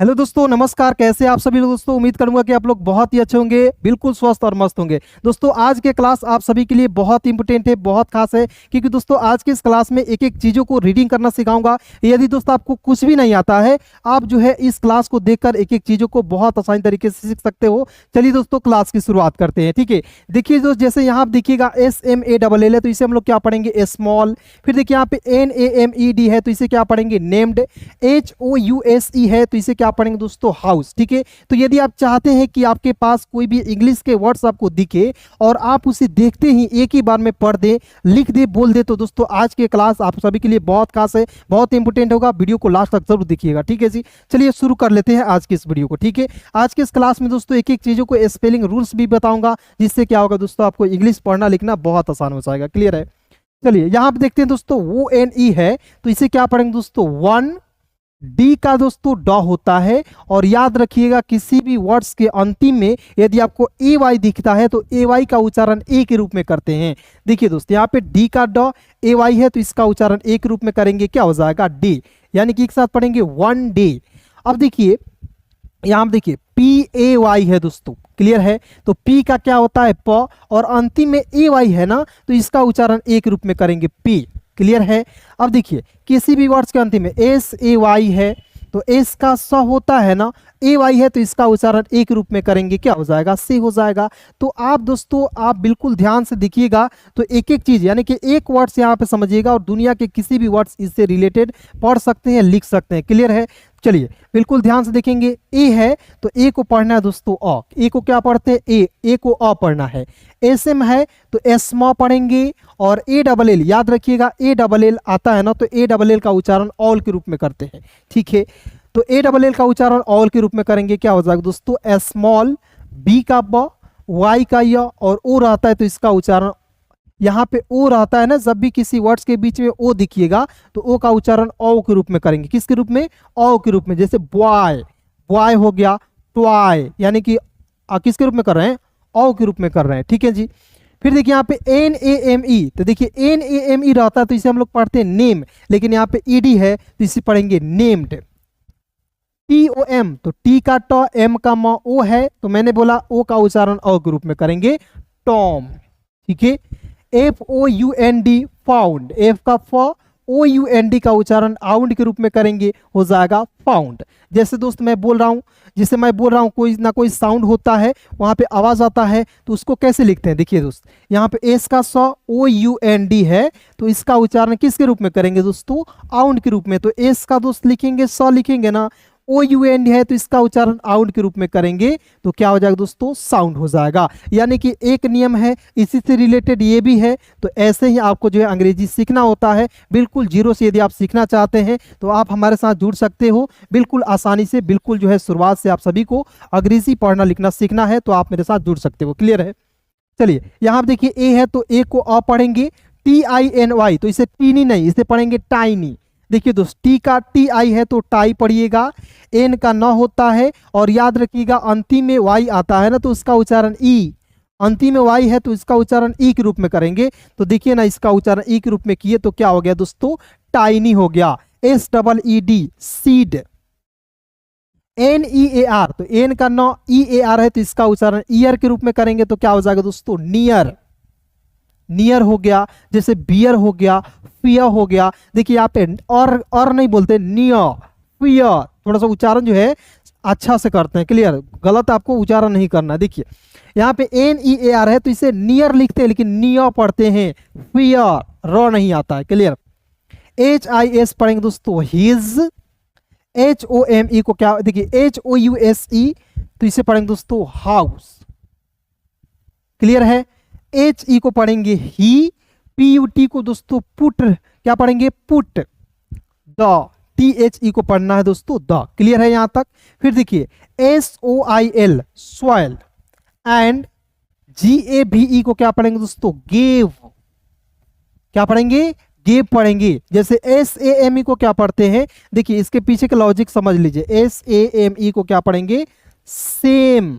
Hello दोस्तों, नमस्कार। कैसे आप सभी लोग? दोस्तों उम्मीद करूंगा कि आप लोग बहुत ही अच्छे होंगे, बिल्कुल स्वस्थ और मस्त होंगे। दोस्तों आज के क्लास आप सभी के लिए बहुत इंपॉर्टेंट है, बहुत खास है, क्योंकि दोस्तों आज के इस क्लास में एक एक चीज़ों को रीडिंग करना सिखाऊंगा। यदि दोस्तों आपको कुछ भी नहीं आता है, आप जो है इस क्लास को देखकर एक एक चीज़ों को बहुत आसानी तरीके से सीख सकते हो। चलिए दोस्तों क्लास की शुरुआत करते हैं, ठीक है। देखिए दोस्त, जैसे यहाँ आप देखिएगा SMALL है, तो इसे हम लोग क्या पढ़ेंगे? स्मॉल। फिर देखिए यहाँ पे NAMED है, तो इसे क्या पढ़ेंगे? नेम्ड। HOUSE है, तो इसे क्या पढ़ेंगे दोस्तों? हाउस। ठीक है। तो यदि आप चाहते हैं कि आपके पास कोई भी इंग्लिश के वर्ड्स आपको दिखे और आप उसे देखते ही एक ही बार में पढ़ दे, लिख दे, बोल दे, तो दोस्तों आज के क्लास आप सभी के लिए बहुत खास है, बहुत इंपॉर्टेंट होगा। वीडियो को लास्ट तक जरूर देखिएगा, ठीक है जी। चलिए शुरू कर लेते हैं आज की इस वीडियो को, ठीक है। आज के इस क्लास में दोस्तों एक एक चीजों को स्पेलिंग रूल्स भी बताऊंगा, जिससे क्या होगा दोस्तों, आपको इंग्लिश पढ़ना लिखना बहुत आसान हो जाएगा। क्लियर है? चलिए यहाँ पे देखते हैं दोस्तों, ONE है, तो इसे क्या पढ़ेंगे दोस्तों? वन। डी का दोस्तों ड होता है, और याद रखिएगा किसी भी वर्ड्स के अंतिम में यदि आपको AY दिखता है तो AY का उच्चारण ए के रूप में करते हैं। देखिए दोस्तों यहाँ पे डी का ड AY है, तो इसका उच्चारण ए के रूप में करेंगे, क्या हो जाएगा? डे। यानी कि एक साथ पढ़ेंगे वन डे। अब देखिए यहाँ पे देखिए PAY है दोस्तों, क्लियर है? तो P का क्या होता है? प, और अंतिम में AY है ना, तो इसका उच्चारण ए के रूप में करेंगे, पी। क्लियर है? अब देखिए किसी भी वर्ड्स के अंतिम में SAY है, तो एस का स होता है ना, AY है, तो इसका उच्चारण एक रूप में करेंगे, क्या हो जाएगा? से हो जाएगा। तो आप दोस्तों आप बिल्कुल ध्यान से देखिएगा, तो एक एक चीज यानी कि एक वर्ड्स यहाँ पे समझिएगा और दुनिया के किसी भी वर्ड्स इससे रिलेटेड पढ़ सकते हैं, लिख सकते हैं। क्लियर है? चलिए बिल्कुल ध्यान से देखेंगे। ए है तो ए को पढ़ना है दोस्तों अ। ए को क्या पढ़ते हैं? ए को अ पढ़ना है। SM है तो एस्मा पढ़ेंगे, और ALL याद रखिएगा, ALL आता है ना, तो ALL का उच्चारण ऑल के रूप में करते हैं, ठीक है। तो ALL का उच्चारण ऑल के रूप में करेंगे, क्या हो जाएगा दोस्तों? स्मॉल। बी का ब, वाई का य, और ओ रहता है, तो इसका उच्चारण यहाँ पे ओ रहता है ना, जब भी किसी वर्ड्स के बीच में ओ दिखिएगा तो ओ का उच्चारण ओ के रूप में करेंगे। किसके रूप में? ओ के रूप में। जैसे बॉय, बॉय हो गया। ट्वाई यानी कि किसके रूप में कर रहे हैं? ओ के रूप में कर रहे हैं, ठीक है जी। फिर देखिए यहाँ पे NAME, तो देखिए NAME रहता है, तो इसे हम लोग पढ़ते हैं नेम, लेकिन यहाँ पे ED है, तो इसे पढ़ेंगे नेम्ड। TOM, तो टी का ट, एम का म, ओ है, तो मैंने बोला ओ का उच्चारण ओ के रूप में करेंगे, टॉम, ठीक है। FOUND, found. एफ का फ, OUND का उच्चारण आउंड के रूप में करेंगे, हो जाएगा फाउंड। जैसे दोस्त मैं बोल रहा हूँ, जिसे मैं बोल रहा हूँ, कोई ना कोई साउंड होता है, वहां पे आवाज आता है, तो उसको कैसे लिखते हैं? देखिए दोस्त, यहाँ पे एस का स, OUND है, तो इसका उच्चारण किसके रूप में करेंगे दोस्तों? आउंड के रूप में। तो एस का दोस्त लिखेंगे, स लिखेंगे ना, OUND है, तो इसका उच्चारण आउंड के रूप में करेंगे, तो क्या हो जाएगा दोस्तों? साउंड हो जाएगा। यानी कि एक नियम है, इसी से रिलेटेड ये भी है। तो ऐसे ही आपको जो है अंग्रेजी सीखना होता है, बिल्कुल जीरो से। यदि आप सीखना चाहते हैं तो आप हमारे साथ जुड़ सकते हो, बिल्कुल आसानी से। बिल्कुल जो है शुरुआत से आप सभी को अंग्रेजी पढ़ना लिखना सीखना है, तो आप मेरे साथ जुड़ सकते हो। क्लियर है? चलिए यहाँ पे देखिए ए है, तो ए को अ पढ़ेंगे। TINY, तो इसे टीनी नहीं, इसे पढ़ेंगे टाइनी। देखिए दोस्त, टी का TI है, तो टाई पढ़िएगा। एन का न होता है, और याद रखिएगा अंतिम में वाई आता है ना, तो उसका उच्चारण ई। अंतिम में वाई है, तो इसका उच्चारण ई के रूप में करेंगे। तो देखिए ना, इसका उच्चारण ई के रूप में किए, तो क्या हो गया दोस्तों? टाइनी हो गया। SEED, seed. NEAR, तो एन का न, EAR है, तो इसका उच्चारण ईयर के रूप में करेंगे, तो क्या हो जाएगा दोस्तों? नियर। नियर हो गया। जैसे बियर हो गया, फियर हो गया। देखिए यहाँ पे और नहीं बोलते, नियर, फियर। थोड़ा सा उच्चारण जो है अच्छा से करते हैं, क्लियर? गलत आपको उच्चारण नहीं करना। देखिए यहाँ पे NEAR है, तो इसे नियर लिखते हैं, लेकिन नियर पढ़ते हैं, फियर, र नहीं आता है। क्लियर? HIS पढ़ेंगे दोस्तों, हिज। HOME को क्या, देखिए HOUSE, तो इसे पढ़ेंगे दोस्तों हाउस। क्लियर है? HE को पढ़ेंगे ही। PUT को दोस्तों पुट, क्या पढ़ेंगे? पुट। द, THE को पढ़ना है दोस्तों द। क्लियर है यहाँ तक? फिर देखिए SOIL, सॉइल। एंड GAVE को क्या पढ़ेंगे दोस्तों? गेव। क्या पढ़ेंगे? गेव पढ़ेंगे। जैसे SAME को क्या पढ़ते हैं? देखिए इसके पीछे का लॉजिक समझ लीजिए। SAME को क्या पढ़ेंगे? सेम।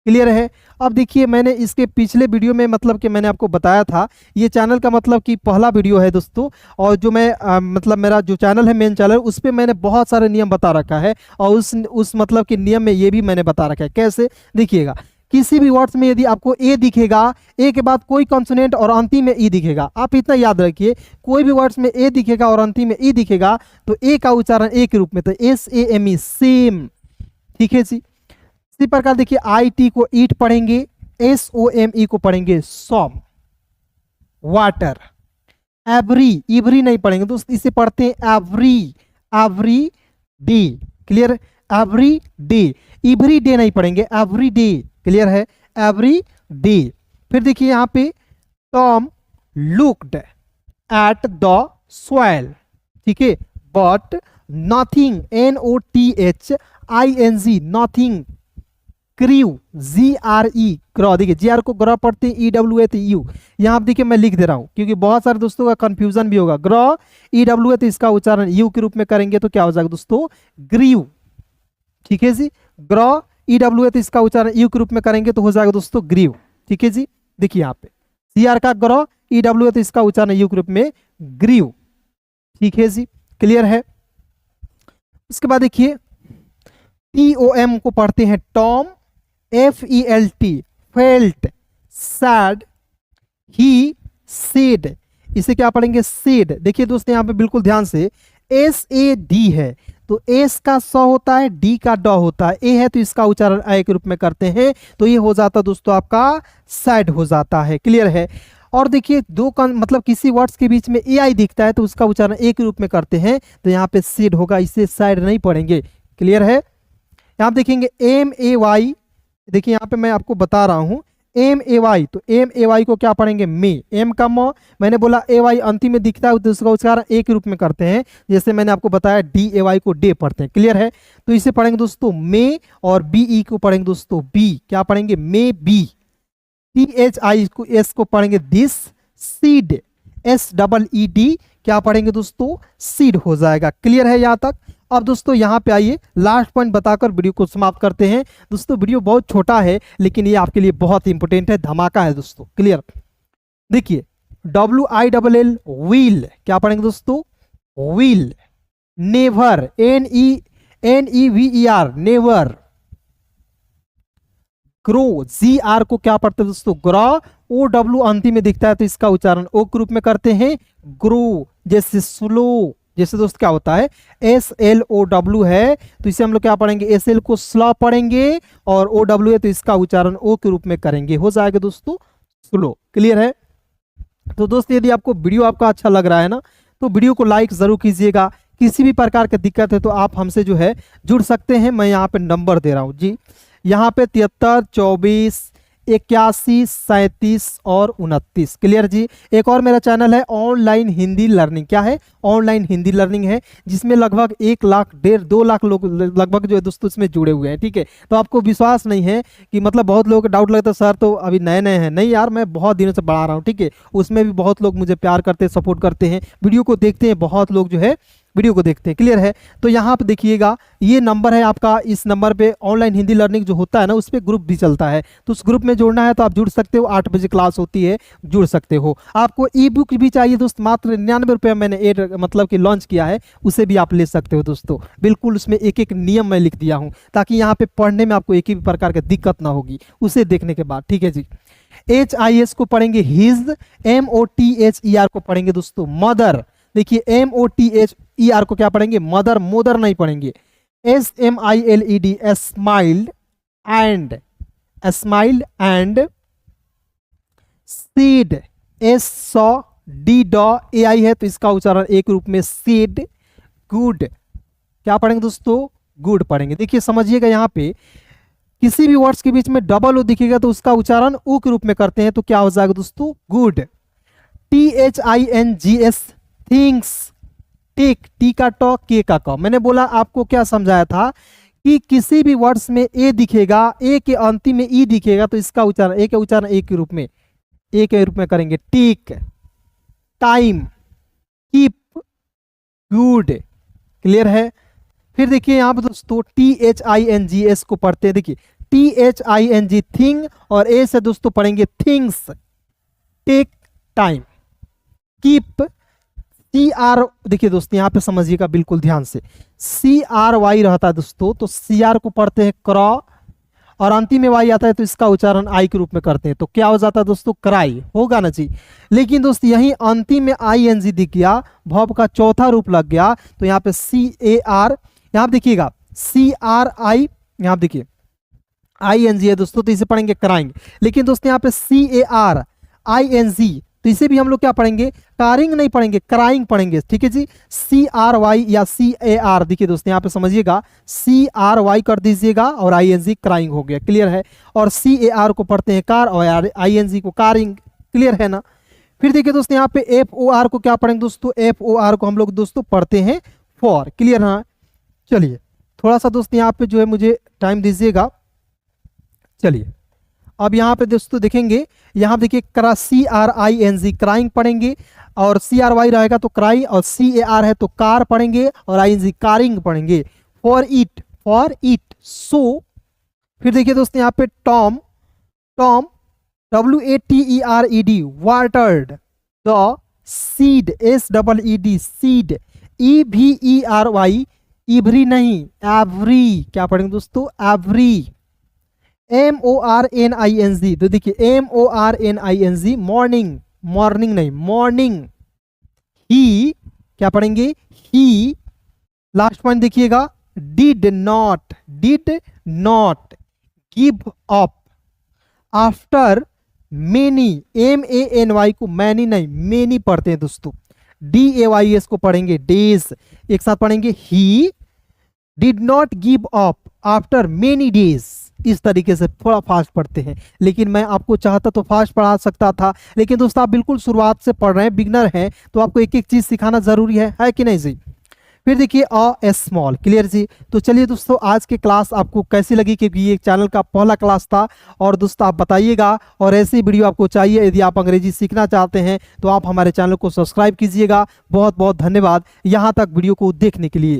क्लियर है। अब देखिए मैंने इसके पिछले वीडियो में मतलब कि मैंने आपको बताया था, ये चैनल का मतलब कि पहला वीडियो है दोस्तों, और जो मैं मतलब मेरा जो चैनल है मेन चैनल, उस पर मैंने बहुत सारे नियम बता रखा है, और उस मतलब कि नियम में ये भी मैंने बता रखा है। कैसे देखिएगा, किसी भी वर्ड्स में यदि आपको ए दिखेगा, ए के बाद कोई कॉन्सोनेंट और अंतिम में ई दिखेगा, आप इतना याद रखिए, कोई भी वर्ड्स में ए दिखेगा और अंतिम में ई दिखेगा तो ए का उच्चारण ए के रूप में, तो SAME, सेम। ठीक है जी। इसी प्रकार देखिए IT को ईट पढ़ेंगे, SOME को पढ़ेंगे सॉम, वाटर। एवरी, इवरी नहीं पढ़ेंगे दोस्त, इसे पढ़ते हैं every, every day. Clear, every day. Every day नहीं पढ़ेंगे, एवरी डे। क्लियर है, एवरी डे। फिर देखिए यहां पे Tom looked at the soil, ठीक है, but nothing, NOTHING, nothing. Crave, GRE, ग्रह, देखिए GR को ग्रह पढ़ते हैं, EWU। यहाँ आप देखिए मैं लिख दे रहा हूँ क्योंकि बहुत सारे दोस्तों का कंफ्यूजन भी होगा। ग्रह, EWU, तो इसका उच्चारण यू के रूप में करेंगे तो क्या हो जाएगा दोस्तों, ग्रीव। ठीक है जी, ग्रह, EWU, तो इसका उच्चारण यू के रूप में करेंगे तो हो जाएगा दोस्तों ग्रीव। ठीक है जी, देखिए यहाँ पे CR का ग्रह, EWU, तो इसका उच्चारण यू के रूप में ग्रीव। ठीक है जी, क्लियर है। इसके बाद देखिए TOM को पढ़ते हैं Tom, FELT, felt, sad, he said, इसे क्या पढ़ेंगे, सेड। देखिए दोस्तों यहाँ पे बिल्कुल ध्यान से, SAD है तो एस का स होता है, डी का ड होता है, ए है तो इसका उच्चारण ए के रूप में करते हैं, तो ये हो जाता दोस्तों आपका सैड हो जाता है। क्लियर है। और देखिए मतलब किसी वर्ड्स के बीच में AI दिखता है तो उसका उच्चारण ए के रूप में करते हैं, तो यहाँ पे सेड होगा, इसे सैड नहीं पढ़ेंगे। क्लियर है। यहाँ देखेंगे MAY, देखिए यहाँ पे मैं आपको बता रहा हूँ MAY, तो MAY को क्या पढ़ेंगे, मे। एम का म, मैंने बोला AY अंतिम में दिखता है तो उसका उच्चारण ए के रूप में करते हैं, जैसे मैंने आपको बताया DAY को डे पढ़ते हैं। क्लियर है। तो इसे पढ़ेंगे दोस्तों मे, और BE को पढ़ेंगे दोस्तों बी, क्या पढ़ेंगे, मे बी। THI को एस को पढ़ेंगे दिस, सीड, SEED, क्या पढ़ेंगे दोस्तों, सीड हो जाएगा। क्लियर है यहाँ तक। अब दोस्तों यहाँ पे आइए लास्ट पॉइंट बताकर वीडियो को समाप्त करते हैं। दोस्तों वीडियो बहुत छोटा है लेकिन ये आपके लिए बहुत इंपॉर्टेंट है, धमाका है दोस्तों। क्लियर, देखिए WILL, व्हील, क्या पढ़ेंगे दोस्तों, wheel. Never, NEVER, never. Grow, GR को क्या पढ़ते हैं दोस्तों, ग्रो, OW अंतिम में दिखता है तो इसका उच्चारण ओ के रूप में करते हैं, ग्रो। जैसे स्लो, जैसे दोस्त क्या होता है, SLOW है तो इसे हम लोग क्या पढ़ेंगे, SL को स्लो पढ़ेंगे, और OW है तो इसका उच्चारण ओ के रूप में करेंगे, हो जाएगा दोस्तों स्लो। क्लियर है। तो दोस्त यदि आपको वीडियो आपका अच्छा लग रहा है ना, तो वीडियो को लाइक जरूर कीजिएगा। किसी भी प्रकार की दिक्कत है तो आप हमसे जो है जुड़ सकते हैं। मैं यहाँ पे नंबर दे रहा हूँ जी, यहाँ पे 73 24 81 37 और 29। क्लियर जी। एक और मेरा चैनल है ऑनलाइन हिंदी लर्निंग, क्या है, ऑनलाइन हिंदी लर्निंग है, जिसमें लगभग 1 लाख 1.5 लाख लोग लगभग जो है दोस्तों इसमें जुड़े हुए हैं। ठीक है, तो आपको विश्वास नहीं है कि मतलब बहुत लोगों को डाउट लगता है सर तो अभी नए नए हैं, नहीं यार मैं बहुत दिनों से बढ़ा रहा हूँ। ठीक है, उसमें भी बहुत लोग मुझे प्यार करते हैं, सपोर्ट करते हैं, वीडियो को देखते हैं, बहुत लोग जो है वीडियो को देखते हैं। क्लियर है। तो यहाँ पे देखिएगा ये नंबर है आपका, इस नंबर पे ऑनलाइन हिंदी लर्निंग जो होता है ना उस पर ग्रुप भी चलता है, तो उस ग्रुप में जुड़ना है तो आप जुड़ सकते हो। 8 बजे क्लास होती है, जुड़ सकते हो। आपको ई-बुक भी चाहिए दोस्त, मात्र 99 रुपये मैंने मतलब कि लॉन्च किया है, उसे भी आप ले सकते हो दोस्तों। बिल्कुल उसमें एक एक नियम मैं लिख दिया हूँ ताकि यहाँ पे पढ़ने में आपको एक ही प्रकार की दिक्कत ना होगी उसे देखने के बाद। ठीक है जी। HIS को पढ़ेंगे हिज, MOTHER को पढ़ेंगे दोस्तों मदर। देखिए MOTHER को क्या पढ़ेंगे, मदर, मोदर नहीं पढ़ेंगे। SMILED, smiled and, smiled and. Seed, SODAI है तो इसका उच्चारण एक रूप में सीड। गुड, क्या पढ़ेंगे दोस्तों, गुड पढ़ेंगे। देखिए समझिएगा यहाँ पे किसी भी वर्ड्स के बीच में डबल ओ दिखेगा तो उसका उच्चारण उ के रूप में करते हैं, तो क्या हो जाएगा दोस्तों, good. THINGS, things, take, T का ट, के का क। मैंने बोला आपको क्या समझाया था कि किसी भी वर्ड्स में ए दिखेगा, ए के अंतिम में ई दिखेगा तो इसका उच्चारण, ए के उच्चारण ए के रूप में, ए के रूप में करेंगे। Take, time, keep, good. Clear है। फिर देखिए यहाँ पर दोस्तों THINGS को पढ़ते हैं। देखिए THING थिंग, और ए से दोस्तों पढ़ेंगे things, take time. Keep CR, देखिए दोस्तों यहाँ पे समझिएगा बिल्कुल ध्यान से, CRY रहता है दोस्तों, तो CR को पढ़ते हैं क्रॉ, और अंतिम में वाई आता है तो इसका उच्चारण आई के रूप में करते हैं, तो क्या हो जाता है दोस्तों, क्राई होगा ना जी। लेकिन दोस्तों यही अंतिम में ING दिख गया, वर्ब का चौथा रूप लग गया, तो यहाँ पे CAR, यहाँ पे देखिएगा CRI, यहाँ पे देखिए ING है दोस्तों, तो इसे पढ़ेंगे क्राइंग। लेकिन दोस्तों यहाँ पे CARING, तो इसे भी हम लोग क्या पढ़ेंगे, कारिंग नहीं पढ़ेंगे, क्राइंग पढ़ेंगे, ठीक है जी। CRY या CAR, देखिए दोस्तों यहाँ पे समझिएगा, CRY कर दीजिएगा और ING क्राइंग हो गया, क्लियर है। और CAR को पढ़ते हैं कार, और ING को कारिंग, क्लियर है ना। फिर देखिए दोस्तों यहाँ पे FOR को क्या पढ़ेंगे दोस्तों, FOR को हम लोग दोस्तों पढ़ते हैं फॉर, क्लियर है। चलिए थोड़ा सा दोस्तों यहाँ पे जो है मुझे टाइम दीजिएगा। चलिए अब यहाँ पे दोस्तों देखेंगे, यहाँ देखिए CRING क्राइंग पढ़ेंगे, और CRY रहेगा तो क्राई, और CAR है तो कार पढ़ेंगे, और ING कारिंग पढ़ेंगे। For it so. फिर देखिए दोस्तों यहाँ पे Tom WATERED watered, the seed SEED seed, EVERY every नहीं एवरी, क्या पढ़ेंगे दोस्तों, एवरी। MORNING, तो देखिए MORNING मॉर्निंग नहीं मॉर्निंग। ही क्या पढ़ेंगे, ही। लास्ट पॉइंट देखिएगा, did not give up after many, MANY को मैनी नहीं मेनी पढ़ते हैं दोस्तों, DAYS को पढ़ेंगे डेज, एक साथ पढ़ेंगे, he did not give up after many days. इस तरीके से थोड़ा फास्ट पढ़ते हैं, लेकिन मैं आपको चाहता तो फास्ट पढ़ा सकता था, लेकिन दोस्तों आप बिल्कुल शुरुआत से पढ़ रहे हैं, बिगनर हैं, तो आपको एक एक चीज सिखाना जरूरी है कि नहीं जी। फिर देखिए अ स्मॉल, क्लियर जी। तो चलिए दोस्तों आज की क्लास आपको कैसी लगी, क्योंकि ये चैनल का पहला क्लास था, और दोस्तों आप बताइएगा, और ऐसी वीडियो आपको चाहिए, यदि आप अंग्रेजी सीखना चाहते हैं तो आप हमारे चैनल को सब्सक्राइब कीजिएगा। बहुत बहुत धन्यवाद यहाँ तक वीडियो को देखने के लिए।